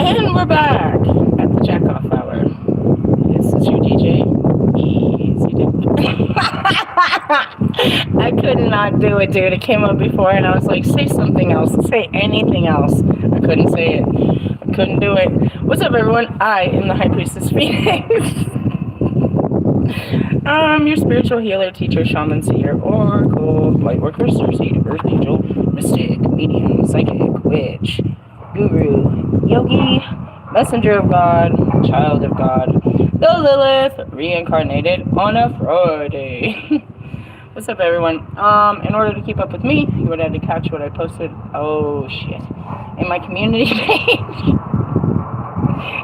And we're back at the Jackoff Hour. This is your DJ, Easy Dick. I could not do it, dude. It came up before, and I was like, say something else. Say anything else. I couldn't say it. I couldn't do it. What's up, everyone? I am the High Priestess Phoenix. Your spiritual healer, teacher, shaman, seer, oracle, lightworker, Starseed, earth angel, mystic, medium, psychic, witch, guru, yogi, messenger of God, child of God, the Lilith, reincarnated on a Friday. What's up, everyone? In order to keep up with me, you would have to catch what I posted. Oh shit! In my community page.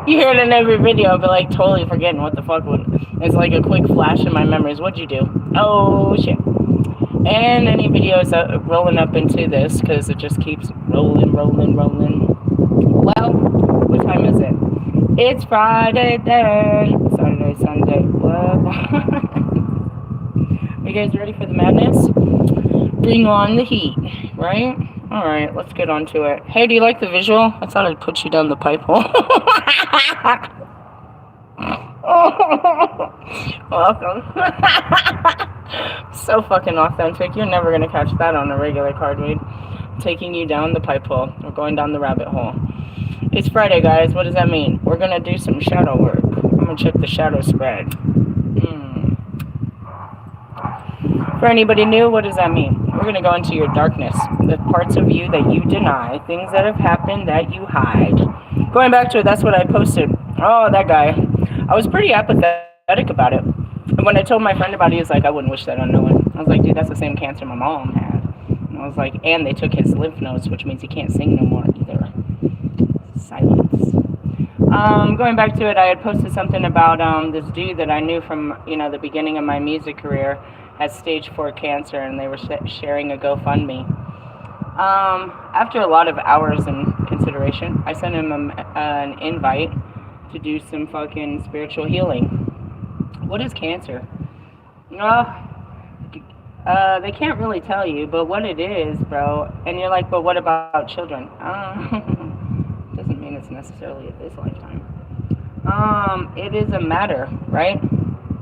You hear it in every video, but like totally forgetting what the fuck would. It's like a quick flash in my memories. What'd you do? Oh shit! And any videos rolling up into this because it just keeps rolling. Well, what time is it? It's Friday then. Saturday, Sunday. What? Are you guys ready for the madness? Bring on the heat, right? Alright, let's get on to it. Hey, do you like the visual? I thought I'd put you down the pipe hole. Welcome. So fucking authentic. You're never gonna catch that on a regular card read. Taking you down the pipe hole. We're going down the rabbit hole. It's Friday, guys. What does that mean? We're gonna do some shadow work. I'm gonna check the shadow spread. For anybody new, what does that mean? We're going to go into your darkness, the parts of you that you deny, things that have happened that you hide. Going back to it, that's what I posted. Oh, that guy. I was pretty apathetic about it. And when I told my friend about it, he was like, I wouldn't wish that on no one. I was like, dude, that's the same cancer my mom had. And I was like, and they took his lymph nodes, which means he can't sing no more either. Silence. Going back to it, I had posted something about this dude that I knew from, the beginning of my music career. Has stage 4 cancer, and they were sharing a GoFundMe. After a lot of hours and consideration, I sent him an invite to do some fucking spiritual healing. What is cancer? They can't really tell you, but what it is, bro. And you're like, but what about children? Doesn't mean it's necessarily at this lifetime. It is a matter, right?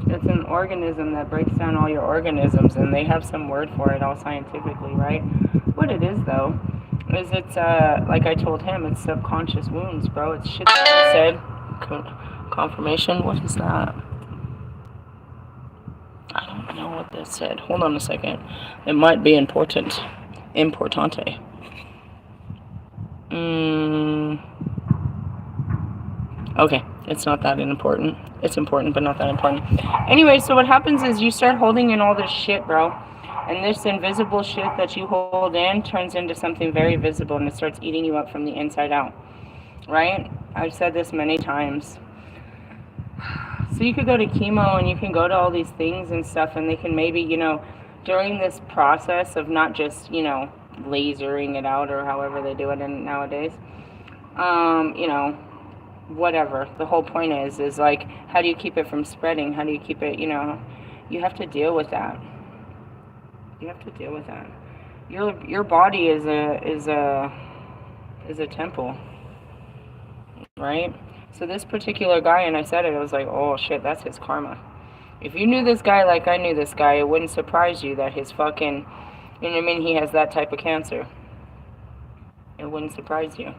It's an organism that breaks down all your organisms, and they have some word for it all scientifically, right? What it is, though, is it's, like I told him, it's subconscious wounds, bro. It's shit that I said. Confirmation? What is that? I don't know what that said. Hold on a second. It might be important. Importante. Okay, it's not that important. It's important, but not that important. Anyway, so what happens is you start holding in all this shit, bro. And this invisible shit that you hold in turns into something very visible, and it starts eating you up from the inside out. Right? I've said this many times. So you could go to chemo, and you can go to all these things and stuff, and they can maybe, during this process of not just, lasering it out or however they do it nowadays, whatever. The whole point is like, how do you keep it from spreading? How do you keep it, you have to deal with that. You have to deal with that. Your body is a temple, right? So this particular guy, and I said it, I was like, oh shit, that's his karma. If you knew this guy like I knew this guy, it wouldn't surprise you that his fucking, he has that type of cancer. It wouldn't surprise you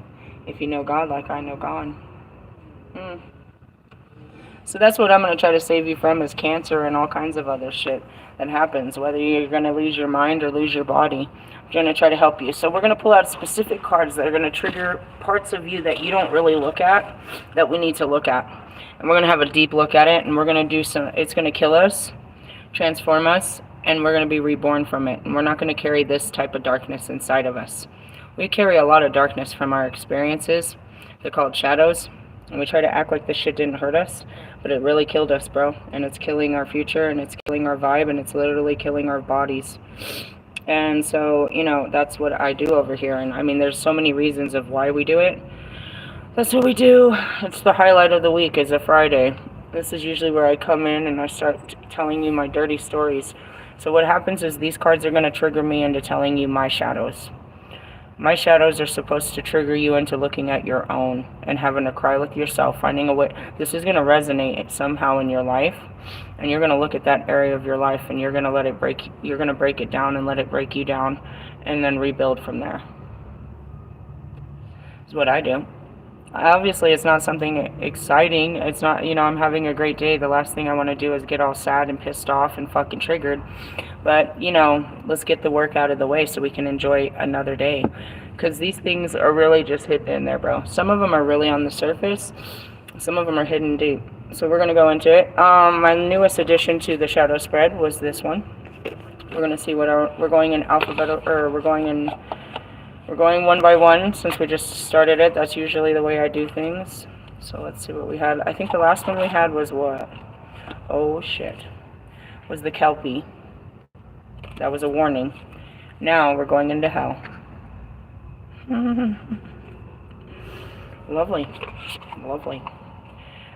if you know God like I know God. So that's what I'm going to try to save you from, is cancer and all kinds of other shit that happens, whether you're going to lose your mind or lose your body. I'm going to try to help you. So we're going to pull out specific cards that are going to trigger parts of you that you don't really look at, that we need to look at. And we're going to have a deep look at it, and we're going to do it's going to kill us, transform us, and we're going to be reborn from it. And we're not going to carry this type of darkness inside of us. We carry a lot of darkness from our experiences. They're called shadows. And we try to act like this shit didn't hurt us, but it really killed us, bro. And it's killing our future, and it's killing our vibe, and it's literally killing our bodies. And so, that's what I do over here. And there's so many reasons of why we do it. That's what we do. It's the highlight of the week, is a Friday. This is usually where I come in and I start telling you my dirty stories. So what happens is these cards are going to trigger me into telling you my shadows. My shadows are supposed to trigger you into looking at your own and having to cry with yourself, finding a way. This is going to resonate somehow in your life, and you're going to look at that area of your life and you're going to let it break. You're going to break it down and let it break you down, and then rebuild from there. That's what I do. Obviously, it's not something exciting. It's not, I'm having a great day. The last thing I want to do is get all sad and pissed off and fucking triggered. But, let's get the work out of the way so we can enjoy another day. Because these things are really just hidden in there, bro. Some of them are really on the surface. Some of them are hidden deep. So we're going to go into it. My newest addition to the shadow spread was this one. We're going to see we're going in alphabetical, or we're going one by one since we just started it. That's usually the way I do things. So let's see what we had. I think the last one we had was what? Oh shit. Was the Kelpie. That was a warning. Now we're going into hell. Lovely. Lovely.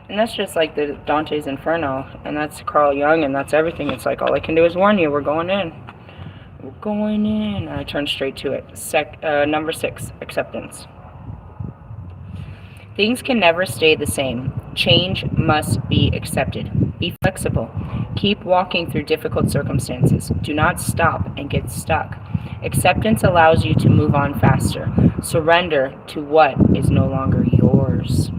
And that's just like the Dante's Inferno. And that's Carl Jung, and that's everything. It's like all I can do is warn you. We're going in. We're going in. I turn straight to it. Number 6, acceptance. Things can never stay the same. Change must be accepted. Be flexible. Keep walking through difficult circumstances. Do not stop and get stuck. Acceptance allows you to move on faster. Surrender to what is no longer yours.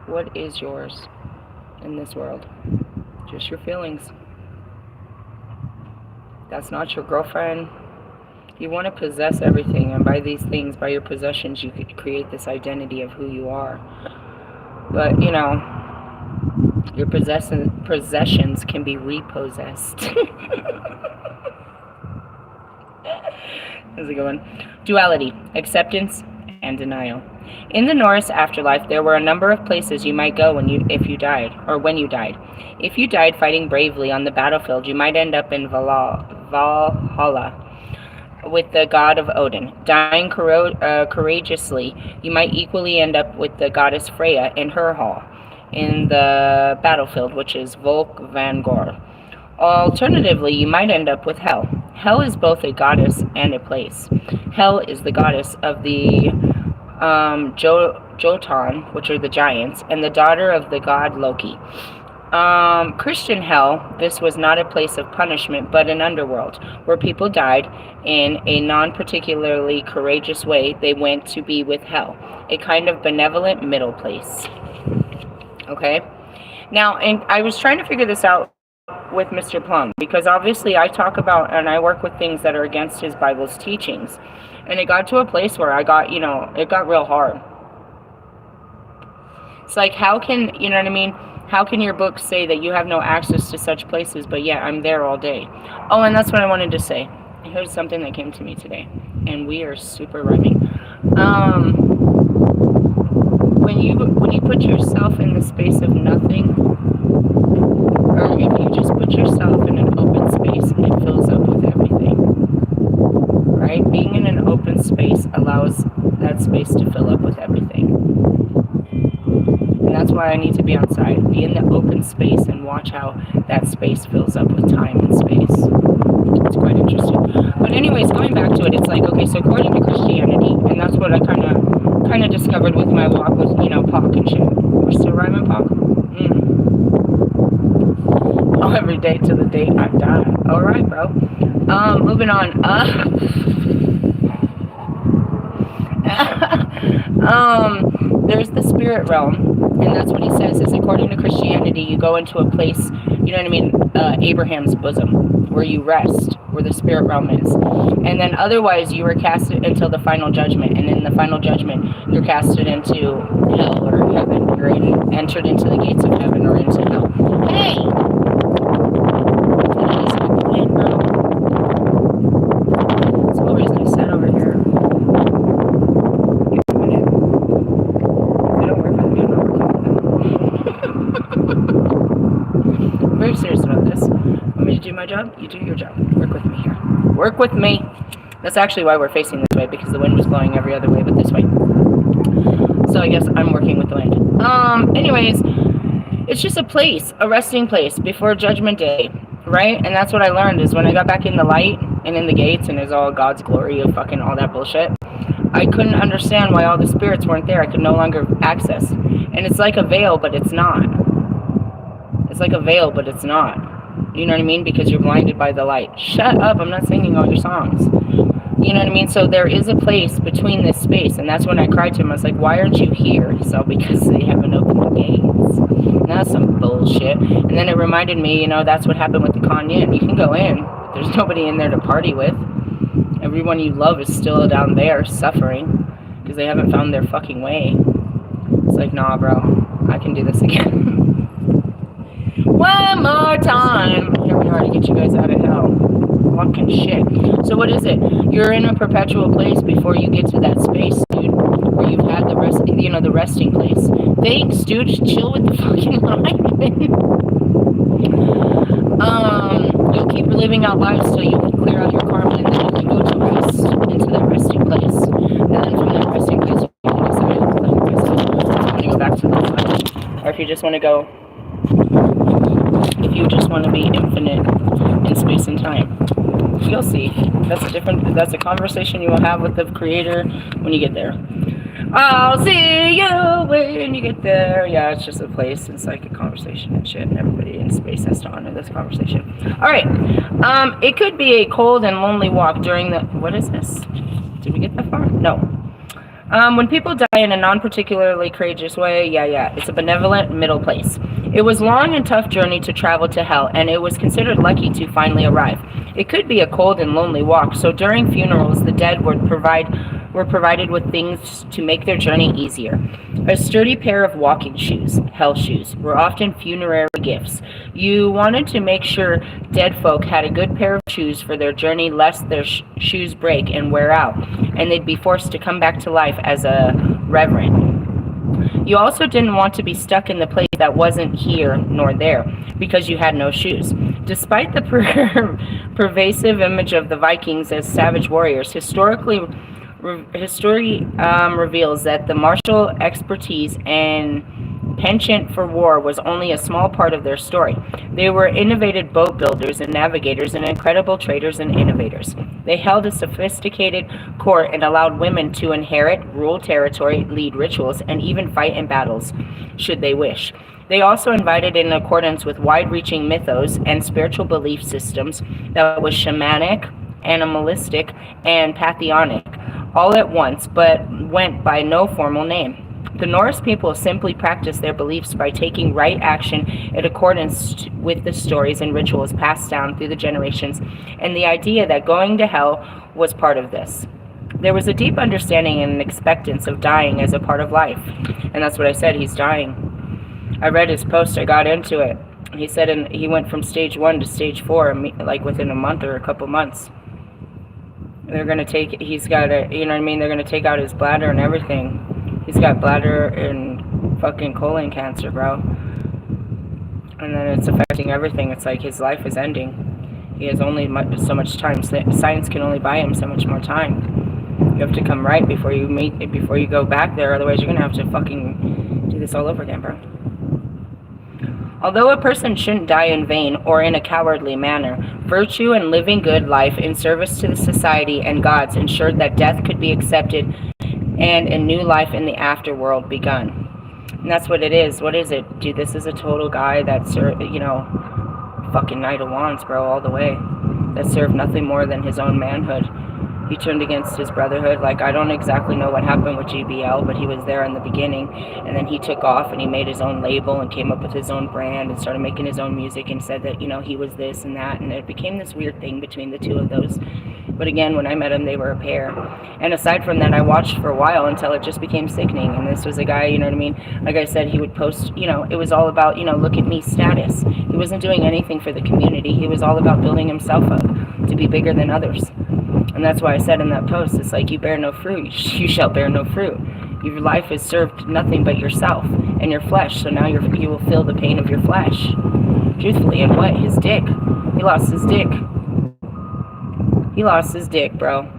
What is yours in this world? Just your feelings. That's not your girlfriend. You want to possess everything, and by these things, by your possessions, you could create this identity of who you are. But, your possessions can be repossessed. That's a good one. Duality, acceptance, and denial. In the Norse afterlife, there were a number of places you might go when you died. If you died fighting bravely on the battlefield, you might end up in Valhalla with the god of Odin. Dying courageously, you might equally end up with the goddess Freya in her hall in the battlefield, which is Volkvangor. Alternatively, you might end up with Hell. Hell is both a goddess and a place. Hell is the goddess of the Jotun, which are the giants, and the daughter of the god Loki. Christian hell, this was not a place of punishment, but an underworld, where people died in a non-particularly courageous way. They went to be with hell, a kind of benevolent middle place. Okay? Now, and I was trying to figure this out with Mr. Plum, because obviously I talk about and I work with things that are against his Bible's teachings. And it got to a place where I got, it got real hard. It's like, how can, how can your book say that you have no access to such places, but yet I'm there all day? Oh, and that's what I wanted to say. Here's something that came to me today, and we are super rhyming. When you put yourself in the space of nothing, or if you just put yourself in an open space, it fills up with everything. Right? Being in an open space allows that space to fill up with everything. And that's why I need to be outside. Be in the open space and watch how that space fills up with time and space. It's quite interesting. But anyways, going back to it, it's like, okay, so according to Christianity, and that's what I kind of discovered with my walk with, Pac and shit. We're still rhyming, Pac? Oh, every day to the date I die. Alright, bro. Moving on. There's the spirit realm, and that's what he says is according to Christianity, you go into a place, Abraham's bosom, where you rest, where the spirit realm is. And then otherwise you are casted until the final judgment, and in the final judgment you're casted into hell or heaven. You're entered into the gates of heaven or into hell. Hey! My job, you do your job. Work with me here. Work with me. That's actually why we're facing this way, because the wind was blowing every other way but this way. So I guess I'm working with the wind. Anyways, It's just a place, a resting place before Judgment Day, right? And that's what I learned is when I got back in the light and in the gates and there's all God's glory of fucking all that bullshit, I couldn't understand why all the spirits weren't there. I could no longer access. And it's like a veil, but it's not. It's like a veil, but it's not. You know what I mean? Because you're blinded by the light. Shut up, I'm not singing all your songs. You know what I mean? So there is a place between this space, and that's when I cried to him. I was like, why aren't you here? So because they haven't opened the gates. And that's some bullshit. And then it reminded me, you know, that's what happened with the Kanyin. You can go in, but there's nobody in there to party with. Everyone you love is still down there suffering because they haven't found their fucking way. It's like, nah, bro, I can do this again. One more time. Here we are to get you guys out of hell. Fucking shit. So what is it? You're in a perpetual place before you get to that space, dude, where you've had the rest, you know, the resting place. Thanks, dude. Chill with the fucking line. You'll keep living out lives till you can clear out your karma, and then you can go to rest into that resting place. And then from that resting place, you can decide if you want to go back to the life, or if you just want to go. If you just want to be infinite in space and time, you'll see. That's a conversation you will have with the Creator when you get there. I'll see you when you get there. Yeah, it's just a place. It's like a conversation and shit, and everybody in space has to honor this conversation. All right. It could be a cold and lonely walk during the... What is this? Did we get that far? No. When people die in a non-particularly courageous way, yeah, it's a benevolent middle place. It was a long and tough journey to travel to hell, and it was considered lucky to finally arrive. It could be a cold and lonely walk, so during funerals, the dead were provided with things to make their journey easier. A sturdy pair of walking shoes, hell shoes, were often funerary gifts. You wanted to make sure dead folk had a good pair of shoes for their journey, lest their shoes break and wear out, and they'd be forced to come back to life as a reverend. You also didn't want to be stuck in the place that wasn't here nor there, because you had no shoes. Despite the pervasive image of the Vikings as savage warriors, history reveals that the martial expertise and penchant for war was only a small part of their story. They were innovative boat builders and navigators and incredible traders and innovators. They held a sophisticated court and allowed women to inherit, rule territory, lead rituals, and even fight in battles, should they wish. They also invited in accordance with wide-reaching mythos and spiritual belief systems that was shamanic, animalistic, and pantheonic, all at once, but went by no formal name. The Norse people simply practiced their beliefs by taking right action in accordance with the stories and rituals passed down through the generations, and the idea that going to hell was part of this. There was a deep understanding and expectance of dying as a part of life, and that's what I said, he's dying. I read his post, I got into it. He said he went from stage 1 to stage 4, like within a month or a couple months. They're going to take, he's got a, you know what I mean, they're going to take out his bladder and everything. He's got bladder and fucking colon cancer, bro. And then it's affecting everything. It's like his life is ending. He has only so much time. Science can only buy him so much more time. You have to come right before you go back there. Otherwise, you're going to have to fucking do this all over again, bro. Although a person shouldn't die in vain or in a cowardly manner, virtue and living good life in service to the society and gods ensured that death could be accepted and a new life in the afterworld begun. And that's what it is. What is it? Dude, this is a total guy that served, you know, fucking Knight of Wands, bro, all the way. That served nothing more than his own manhood. He turned against his brotherhood. Like, I don't exactly know what happened with GBL, but he was there in the beginning. And then he took off and he made his own label and came up with his own brand and started making his own music and said that, you know, he was this and that. And it became this weird thing between the two of those. But again, when I met him, they were a pair. And aside from that, I watched for a while until it just became sickening. And this was a guy, you know what I mean? Like I said, he would post, you know, it was all about, you know, look at me status. He wasn't doing anything for the community. He was all about building himself up to be bigger than others. And that's why I said in that post, it's like, you bear no fruit, you shall bear no fruit. Your life has served nothing but yourself and your flesh, so now you will feel the pain of your flesh. Truthfully, and what? His dick. He lost his dick. He lost his dick, bro.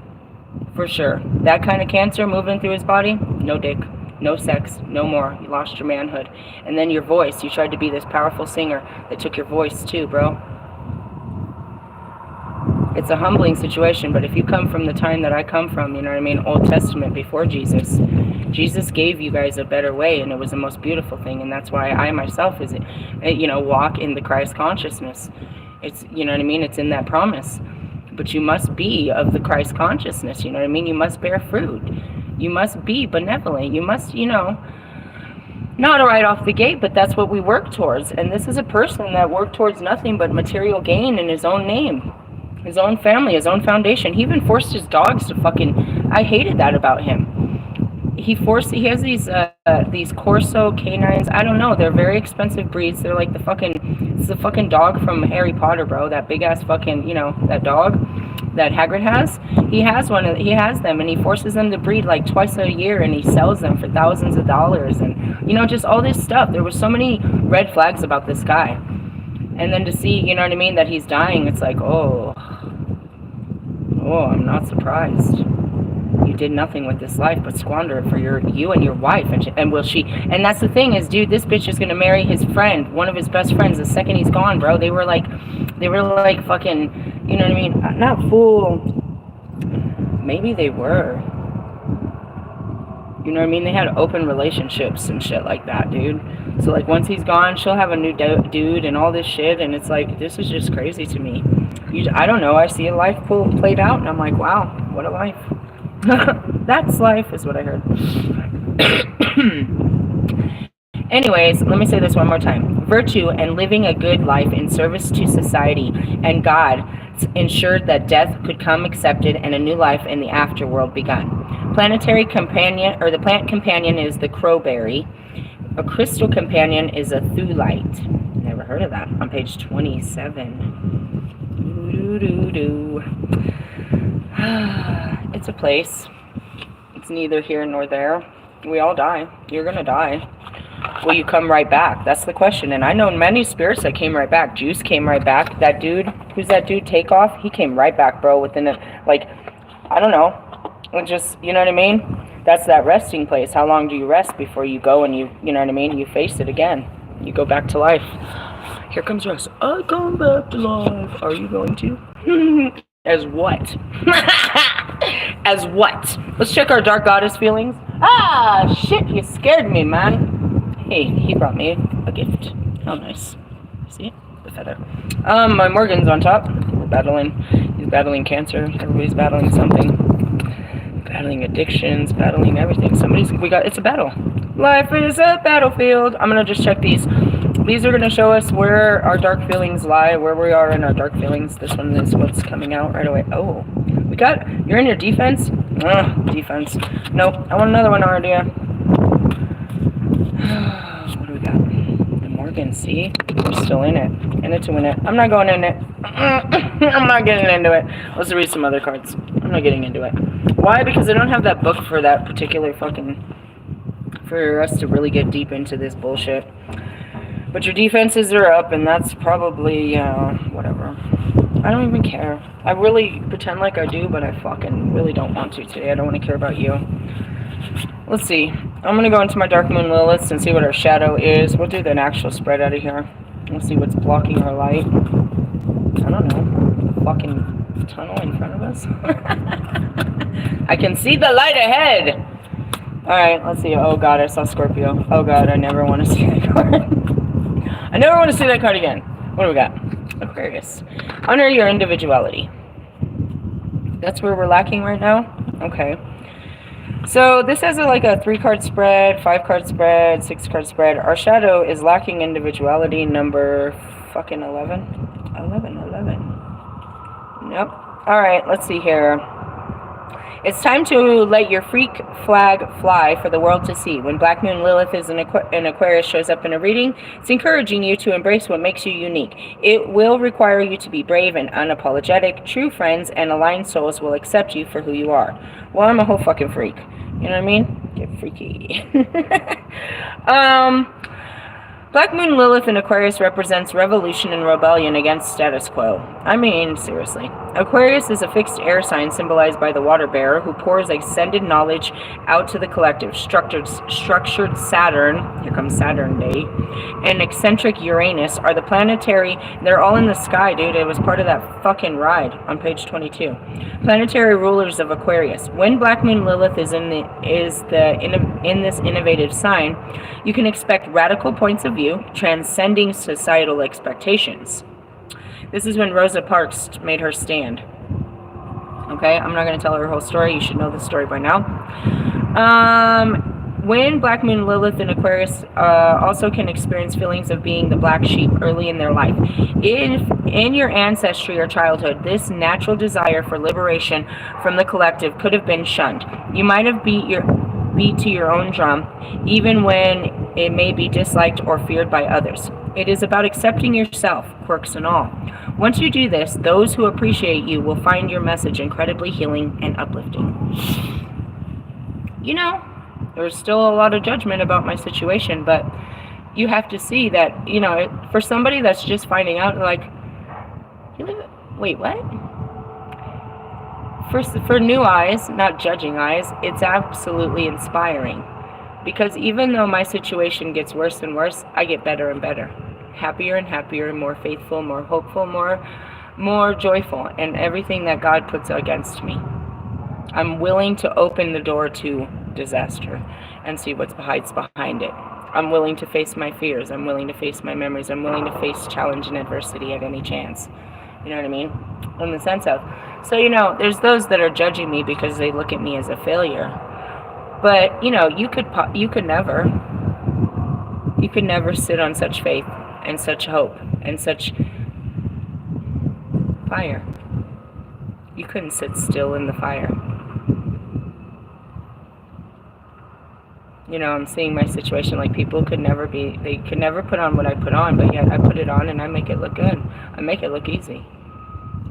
For sure. That kind of cancer moving through his body, no dick. No sex, no more. You lost your manhood. And then your voice. You tried to be this powerful singer that took your voice too, bro. It's a humbling situation, but if you come from the time that I come from, you know what I mean, Old Testament, before Jesus, Jesus gave you guys a better way, and it was the most beautiful thing, and that's why I myself is, you know, walk in the Christ consciousness. It's, you know what I mean, it's in that promise. But you must be of the Christ consciousness, you know what I mean? You must bear fruit. You must be benevolent. You must, you know, not right off the gate, but that's what we work towards. And this is a person that worked towards nothing but material gain in his own name, his own family, his own foundation. He even forced his dogs to fucking, I hated that about him. He has these Corso canines. I don't know. They're very expensive breeds. They're like it's the fucking dog from Harry Potter, bro. That big ass fucking, you know, that dog that Hagrid has. He has them, and he forces them to breed like twice a year, and he sells them for thousands of dollars, and, you know, just all this stuff. There was so many red flags about this guy. And then to see, you know what I mean, that he's dying, it's like, oh, I'm not surprised. You did nothing with this life but squander it for you and your wife. And that's the thing is, dude, this bitch is gonna marry his friend, one of his best friends, the second he's gone, bro. They were like fucking, you know what I mean? Not fool. Maybe they were. You know what I mean? They had open relationships and shit like that, dude. So, like, once he's gone, she'll have a new dude and all this shit, and it's like, this is just crazy to me. I don't know. I see a life played out, and I'm like, wow, what a life. That's life, is what I heard. Anyways, let me say this one more time. Virtue and living a good life in service to society and God ensured that death could come accepted and a new life in the afterworld begun. Planetary companion, or the plant companion, is the crowberry. A crystal companion is a thulite. Never heard of that. On page 27. It's a place. It's neither here nor there. We all die. You're gonna die. Will you come right back? That's the question. And I know many spirits that came right back. Juice came right back. That dude, who's that dude, Takeoff? He came right back, bro, within I don't know. It just, you know what I mean? That's that resting place. How long do you rest before you go and you know what I mean? You face it again. You go back to life. Here comes rest. I come back to life. Are you going to? As what? As what? Let's check our dark goddess feelings. Ah, shit, you scared me, man. Hey, he brought me a gift. How nice. See? The feather. My Morgan's on top. We're battling. He's battling cancer. Everybody's battling something. Battling addictions, battling everything. It's a battle. Life is a battlefield. I'm gonna just check these. These are gonna show us where our dark feelings lie, where we are in our dark feelings. This one is what's coming out right away. Oh, you're in your defense? Defense. Nope, I want another one, Ardia. What do we got? The Morgan, see? We're still in it. In it to win it. I'm not going in it. I'm not getting into it. Let's read some other cards. I'm not getting into it. Why? Because I don't have that book for that particular for us to really get deep into this bullshit. But your defenses are up, and that's probably, whatever. I don't even care. I really pretend like I do, but I fucking really don't want to today. I don't want to care about you. Let's see. I'm going to go into my Dark Moon Lilith and see what our shadow is. We'll do an actual spread out of here. We'll see what's blocking our light. I don't know. The fucking tunnel in front of us. I can see the light ahead. Alright, let's see. Oh god, I saw Scorpio. Oh god, I never want to see that card. I never want to see that card again. What do we got? Aquarius. Honor your individuality. That's where we're lacking right now? Okay. So this has a 3-card spread, 5-card spread, 6-card spread. Our shadow is lacking individuality, number fucking 11. 11. Nope. Alright, let's see here. It's time to let your freak flag fly for the world to see. When Black Moon Lilith is in Aquarius shows up in a reading, it's encouraging you to embrace what makes you unique. It will require you to be brave and unapologetic. True friends and aligned souls will accept you for who you are. Well, I'm a whole fucking freak. You know what I mean? Get freaky. Black Moon Lilith in Aquarius represents revolution and rebellion against status quo. I mean, seriously. Aquarius is a fixed air sign symbolized by the water bearer who pours ascended knowledge out to the collective. Structured Saturn, here comes Saturn Day, and eccentric Uranus are the planetary, they're all in the sky, dude. It was part of that fucking ride on page 22. Planetary rulers of Aquarius. When Black Moon Lilith is in this innovative sign, you can expect radical points of view, transcending societal expectations. This is when Rosa Parks made her stand. Okay, I'm not going to tell her whole story. You should know the story by now. When Black Moon Lilith in Aquarius also can experience feelings of being the black sheep early in their life. In your ancestry or childhood, this natural desire for liberation from the collective could have been shunned. You might have beat to your own drum, even when it may be disliked or feared by others. It is about accepting yourself, quirks and all. Once you do this, those who appreciate you will find your message incredibly healing and uplifting. You know, there's still a lot of judgment about my situation, but you have to see that, you know, for somebody that's just finding out, like, wait, what? For new eyes, not judging eyes, it's absolutely inspiring. Because even though my situation gets worse and worse, I get better and better. Happier and happier, more faithful, more hopeful, more joyful, and everything that God puts against me. I'm willing to open the door to disaster and see what's behind it. I'm willing to face my fears. I'm willing to face my memories. I'm willing to face challenge and adversity at any chance. You know what I mean? In the sense of, so, you know, there's those that are judging me because they look at me as a failure. But, you know, you could never sit on such faith and such hope and such fire. You couldn't sit still in the fire. You know, I'm seeing my situation like people could never put on what I put on, but yet I put it on and I make it look good. I make it look easy.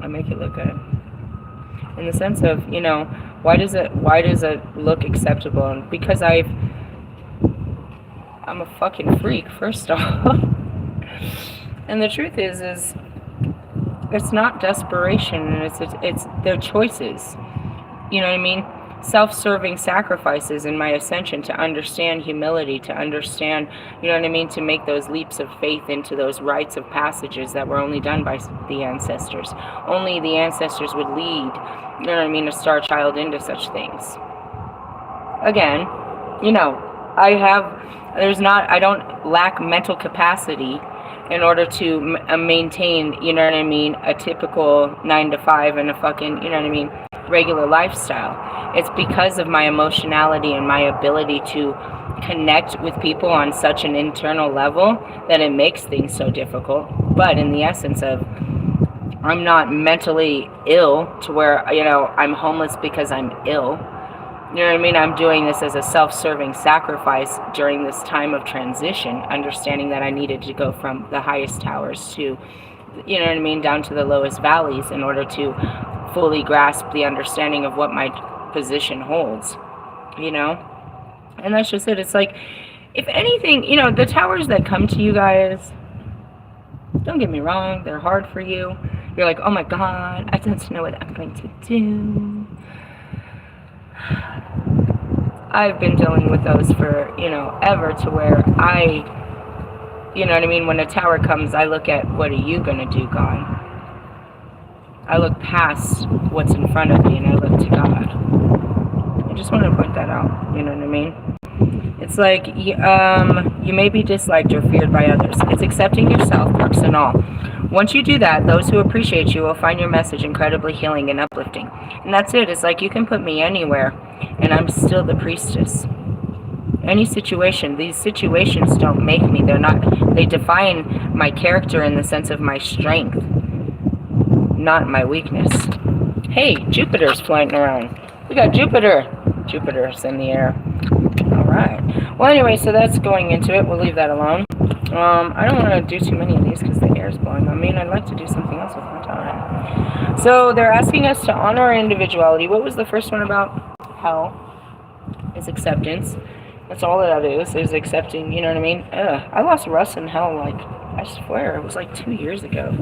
I make it look good. In the sense of, you know, why does it look acceptable? And because I'm a fucking freak, first off. And the truth is it's not desperation, and it's their choices. You know what I mean? Self-serving sacrifices in my ascension to understand humility, to understand, you know what I mean, to make those leaps of faith into those rites of passages that were only done by the ancestors. Only the ancestors would lead, you know what I mean, a star child into such things. Again, you know, I don't lack mental capacity in order to maintain, you know what I mean, a typical 9 to 5 and a fucking, you know what I mean, regular lifestyle. It's because of my emotionality and my ability to connect with people on such an internal level that it makes things so difficult. But in the essence of, I'm not mentally ill to where, you know, I'm homeless because I'm ill. You know what I mean? I'm doing this as a self-serving sacrifice during this time of transition, understanding that I needed to go from the highest towers to, you know what I mean, down to the lowest valleys in order to fully grasp the understanding of what my position holds, you know? And that's just it. It's like, if anything, you know, the towers that come to you guys, don't get me wrong, they're hard for you. You're like, oh my God, I don't know what I'm going to do. I've been dealing with those for, you know, ever, to where you know what I mean, when a tower comes, I look at, what are you going to do, God? I look past what's in front of me and I look to God. I just want to point that out, you know what I mean? It's like, you may be disliked or feared by others. It's accepting yourself, quirks and all. Once you do that, those who appreciate you will find your message incredibly healing and uplifting. And that's it. It's like, you can put me anywhere and I'm still the priestess. Any situation, these situations don't make me. They define my character in the sense of my strength, not my weakness. Hey, Jupiter's flying around. We got Jupiter. Jupiter's in the air. Alright. Well, anyway, so that's going into it. We'll leave that alone. I don't want to do too many of these because the air's blowing on me, and I'd like to do something else with my time. So they're asking us to honor our individuality. What was the first one about? Hell is acceptance. That's all that is accepting, you know what I mean? I lost Russ in hell, like, I swear, it was like 2 years ago.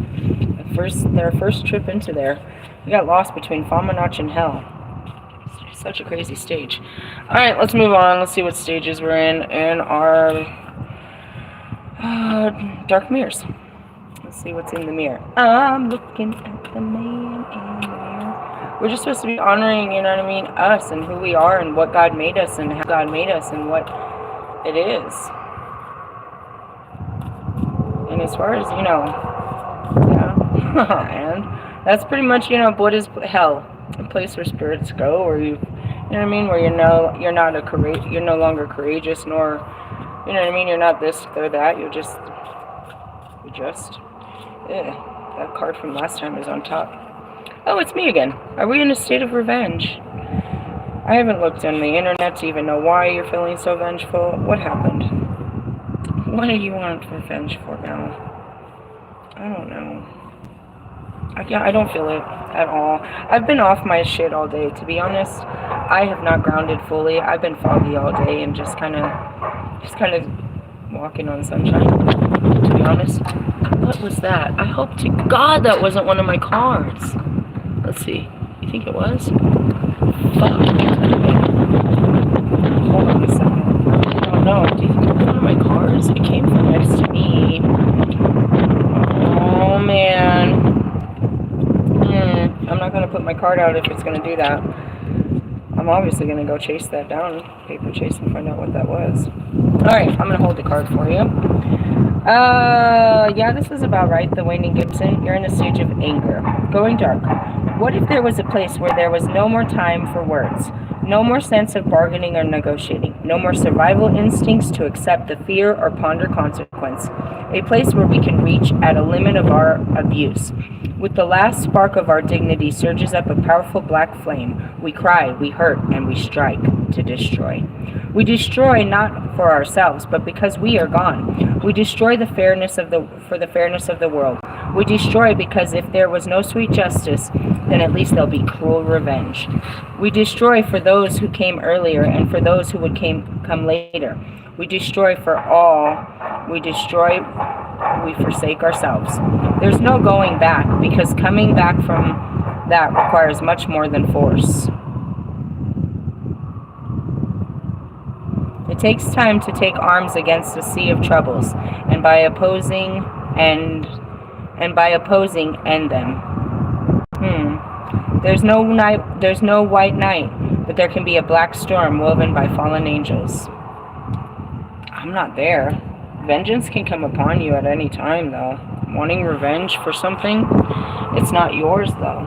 Their first trip into there. We got lost between Falmanach and Hell. Such a crazy stage. Alright, let's move on. Let's see what stages we're in our dark mirrors. Let's see what's in the mirror. I'm looking at the man in the mirror. We're just supposed to be honoring, you know what I mean, us and who we are and what God made us and how God made us and what it is. And as far as, you know, yeah, and that's pretty much, you know, what is hell? A place where spirits go, or you know what I mean, where you're no longer courageous, nor, you know what I mean, you're not this or that, you're just, that card from last time is on top. Oh, it's me again. Are we in a state of revenge? I haven't looked on the internet to even know why you're feeling so vengeful. What happened? What do you want revenge for now? I don't know. I don't feel it at all. I've been off my shit all day, to be honest. I have not grounded fully. I've been foggy all day and just kind of walking on sunshine, to be honest. What was that? I hope to God that wasn't one of my cards. Let's see. You think it was? Fuck. Hold on a second. I don't know. Do you think it was one of my cards? It came from next to me. Oh, man. I'm not going to put my card out if it's going to do that. I'm obviously going to go chase that down, paper chase, and find out what that was. Alright, I'm going to hold the card for you. Yeah, this is about right, the Wayne Gibson. You're in a stage of anger. Going dark. What if there was a place where there was no more time for words? No more sense of bargaining or negotiating. No more survival instincts to accept the fear or ponder consequence. A place where we can reach at a limit of our abuse. With the last spark of our dignity surges up a powerful black flame. We cry, we hurt, and we strike to destroy. We destroy not for ourselves, but because we are gone. We destroy for the fairness of the world. We destroy because if there was no sweet justice, then at least there'll be cruel revenge. We destroy for those who came earlier and for those who would come later. We destroy for all. We destroy, we forsake ourselves. There's no going back, because coming back from that requires much more than force. It takes time to take arms against a sea of troubles, and by opposing end them. There's no white night, but there can be a black storm woven by fallen angels. I'm not there. Vengeance can come upon you at any time, though. Wanting revenge for something, it's not yours, though.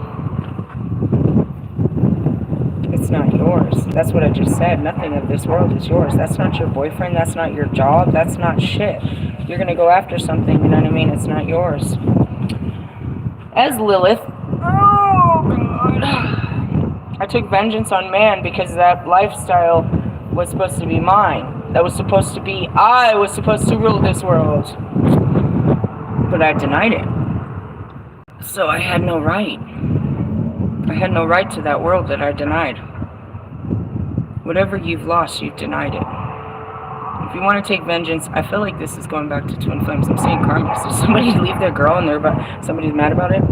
It's not yours. That's what I just said. Nothing of this world is yours. That's not your boyfriend. That's not your job. That's not shit. You're going to go after something, you know what I mean? It's not yours. As Lilith, oh, God. I took vengeance on man because that lifestyle was supposed to be mine. That was supposed to be, I was supposed to rule this world. But I denied it. So I had no right. I had no right to that world that I denied. Whatever you've lost, you've denied it. If you want to take vengeance, I feel like this is going back to twin flames. I'm seeing karmics. Did somebody leave their girl and somebody's mad about it?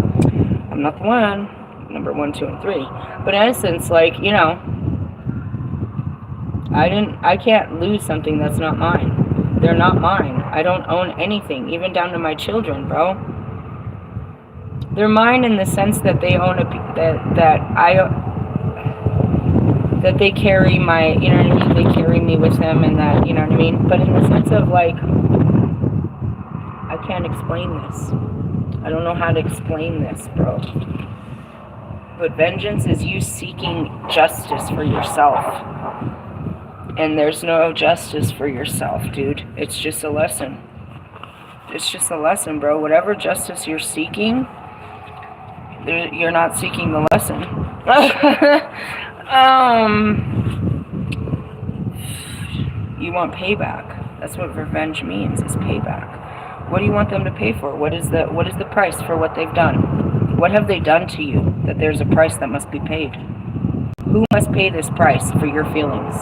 I'm not the one. Number 1, 2, and 3. But in essence, like, you know, I can't lose something that's not mine. They're not mine. I don't own anything, even down to my children, bro. They're mine in the sense that they own that they carry my, you know what I mean? They carry me with them, and that, you know what I mean? But in the sense of, like, I can't explain this. I don't know how to explain this, bro. But vengeance is you seeking justice for yourself. And there's no justice for yourself, dude. It's just a lesson. It's just a lesson, bro. Whatever justice you're seeking, you're not seeking the lesson. You want payback. That's what revenge means, is payback. What do you want them to pay for? What is the price for what they've done? What have they done to you that there's a price that must be paid? Who must pay this price for your feelings?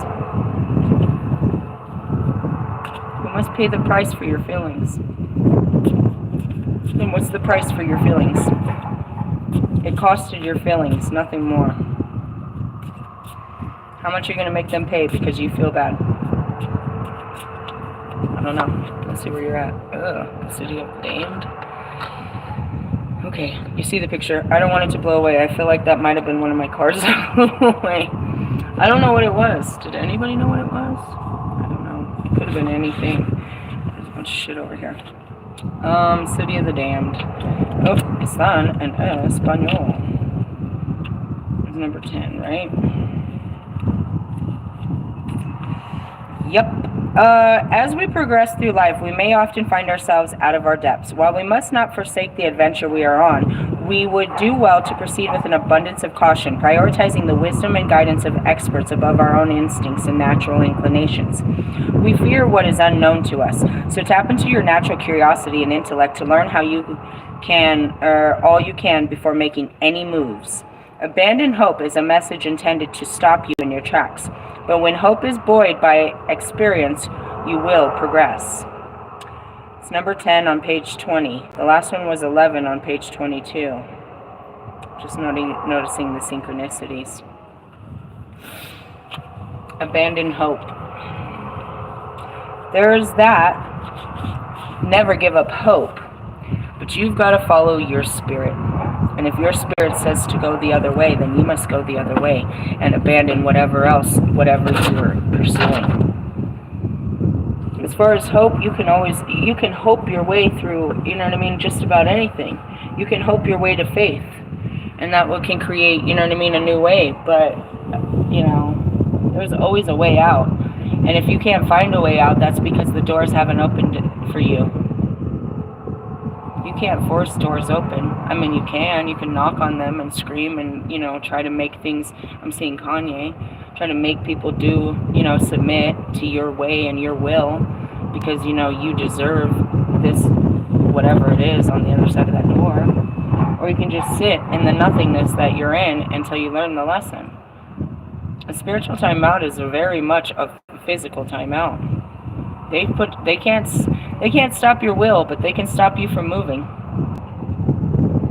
Who must pay the price for your feelings? And what's the price for your feelings? It costed your feelings, nothing more. How much are you going to make them pay because you feel bad? I don't know. Let's see where you're at. Ugh, City of the Damned. Okay, you see the picture. I don't want it to blow away. I feel like that might have been one of my cards that blew away. I don't know what it was. Did anybody know what it was? I don't know. It could have been anything. There's a bunch of shit over here. City of the Damned. Oh, Están en Español. It's number 10, right? Yep. As we progress through life, we may often find ourselves out of our depths. While we must not forsake the adventure we are on, we would do well to proceed with an abundance of caution, prioritizing the wisdom and guidance of experts above our own instincts and natural inclinations. We fear what is unknown to us, so tap into your natural curiosity and intellect to learn how you can, or all you can, before making any moves. Abandon hope is a message intended to stop you in your tracks. But when hope is buoyed by experience, you will progress. It's number 10 on page 20. The last one was 11 on page 22. Just noticing the synchronicities. Abandon hope. There's that. Never give up hope. But you've got to follow your spirit. And if your spirit says to go the other way, then you must go the other way and abandon whatever you're pursuing. As far as hope, you can hope your way through, you know what I mean, just about anything. You can hope your way to faith. And that can create, you know what I mean, a new way. But, you know, there's always a way out. And if you can't find a way out, that's because the doors haven't opened for you. You can't force doors open. I mean, you can knock on them and scream and, you know, try to make things, I'm seeing Kanye, try to make people do, you know, submit to your way and your will because, you know, you deserve this, whatever it is on the other side of that door. Or you can just sit in the nothingness that you're in until you learn the lesson. A spiritual timeout is very much a physical timeout. They can't stop your will, but they can stop you from moving.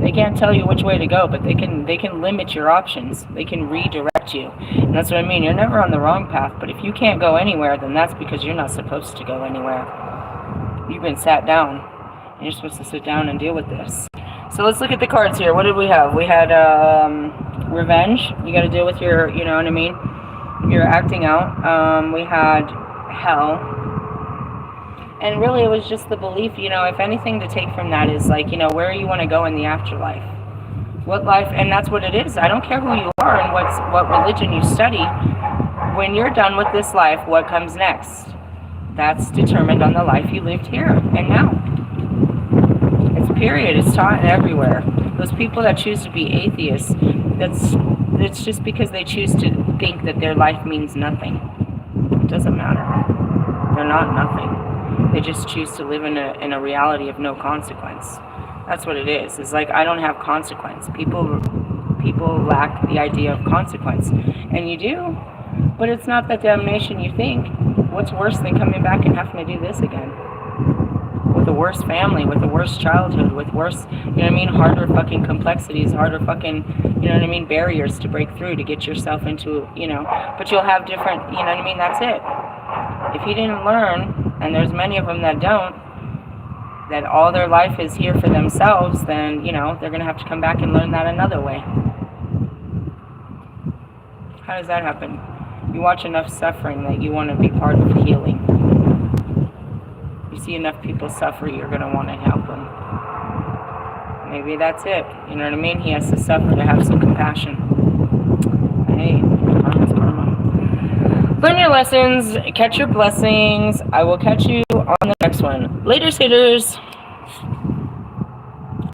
They can't tell you which way to go, but they can limit your options. They can redirect you. And that's what I mean. You're never on the wrong path, but if you can't go anywhere, then that's because you're not supposed to go anywhere. You've been sat down, and you're supposed to sit down and deal with this. So let's look at the cards here. What did we have? We had revenge. You got to deal with your, you know what I mean, you're acting out. We had hell. And really, it was just the belief, you know, if anything to take from that is like, you know, where you want to go in the afterlife. What life, and that's what it is. I don't care who you are and what religion you study. When you're done with this life, what comes next? That's determined on the life you lived here and now. It's period. It's taught everywhere. Those people that choose to be atheists, it's just because they choose to think that their life means nothing. It doesn't matter. They're not nothing. They just choose to live in a reality of no consequence. That's what it is. It's like, I don't have consequence. People lack the idea of consequence. And you do, but it's not the damnation you think. What's worse than coming back and having to do this again? With a worse family, with a worse childhood, with worse, you know what I mean, harder fucking complexities, harder fucking, you know what I mean, barriers to break through to get yourself into, you know, but you'll have different, you know what I mean, that's it. If you didn't learn, and there's many of them that don't, that all their life is here for themselves, then, you know, they're going to have to come back and learn that another way. How does that happen? You watch enough suffering that you want to be part of the healing. You see enough people suffer, you're going to want to help them. Maybe that's it. You know what I mean? He has to suffer to have some compassion. Hey, karma's karma. Learn your lessons, catch your blessings. I will catch you on the next one. Later, skaters.